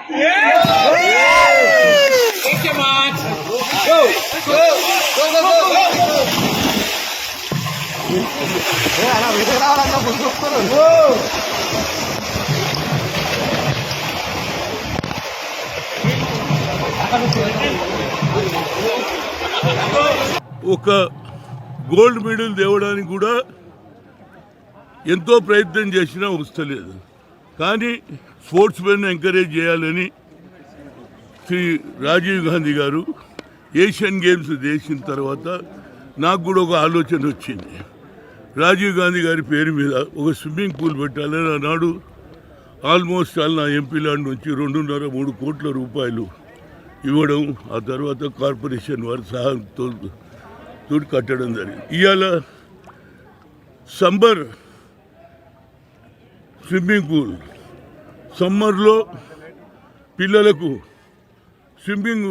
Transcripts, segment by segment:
ఒక gold medal తేవడానికి కూడా ఎంతో ప్రయత్నం చేసినా వస్తలేదు. కానీ స్పోర్ట్స్ మెన్ ఎంకరేజ్ చేయాలని శ్రీ రాజీవ్ గాంధీ గారు ఏషియన్ గేమ్స్ చేసిన తర్వాత నాకు కూడా ఒక ఆలోచన వచ్చింది. రాజీవ్ గాంధీ గారి పేరు మీద ఒక స్విమ్మింగ్ పూల్ పెట్టాలని ఆనాడు ఆల్మోస్ట్ నా ఎంపీ ల్యాండ్ నుంచి 2.5-3 కోట్ల రూపాయలు ఇవ్వడం, ఆ తర్వాత కార్పొరేషన్ వారి సహాయంతో కట్టడం జరిగింది. ఇవాళ సమ్మర్ స్విమ్మింగ్ పూల్, సమ్మర్లో పిల్లలకు స్విమ్మింగ్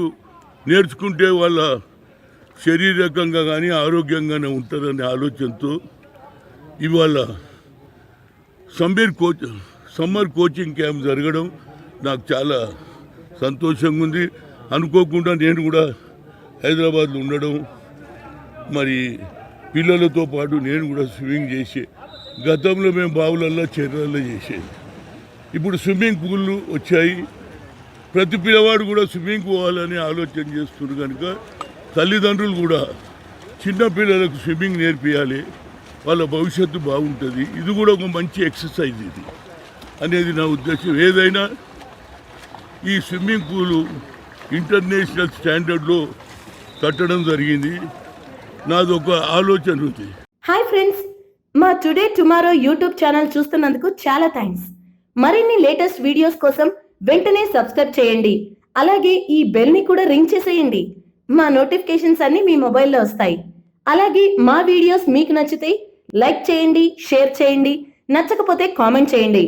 నేర్చుకుంటే వాళ్ళ శారీరకంగా కానీ ఆరోగ్యంగానే ఉంటారనే ఆలోచనతో ఇవాళ సమ్మర్ కోచింగ్ క్యాంప్ జరగడం నాకు చాలా సంతోషంగా ఉంది. అనుకోకుండా నేను కూడా హైదరాబాద్లో ఉండడం, మరి పిల్లలతో పాటు నేను కూడా స్విమ్మింగ్ చేసే, గతంలో మేము బావులల్లో చెర్రల్లో చేసేది. ఇప్పుడు స్విమ్మింగ్ పూళ్ళు వచ్చాయి, ప్రతి పిల్లవాడు కూడా స్విమ్మింగ్ పోవాలని ఆలోచన చేస్తున్నారు. కనుక తల్లిదండ్రులు కూడా చిన్న పిల్లలకు స్విమ్మింగ్ నేర్పియాలి, వాళ్ళ భవిష్యత్తు బాగుంటుంది. ఇది కూడా ఒక మంచి ఎక్సర్సైజ్ ఇది అనేది నా ఉద్దేశం. ఏదైనా ఈ స్విమ్మింగ్ పూలు ఇంటర్నేషనల్ స్టాండర్డ్లో కట్టడం జరిగింది. నాది ఒక ఆలోచన ఉంది. హాయ్ ఫ్రెండ్స్, మా టుడే టుమారో యూట్యూబ్ ఛానల్ చూస్తున్నందుకు చాలా థ్యాంక్స్. మరిన్ని లేటెస్ట్ వీడియోస్ కోసం వెంటనే సబ్స్క్రైబ్ చేయండి. అలాగే ఈ బెల్ ని కూడా రింగ్ చేసేయండి. మా నోటిఫికేషన్స్ అన్ని మీ మొబైల్లో వస్తాయి. అలాగే మా వీడియోస్ మీకు నచ్చితే లైక్ చేయండి, షేర్ చేయండి, నచ్చకపోతే కామెంట్ చేయండి.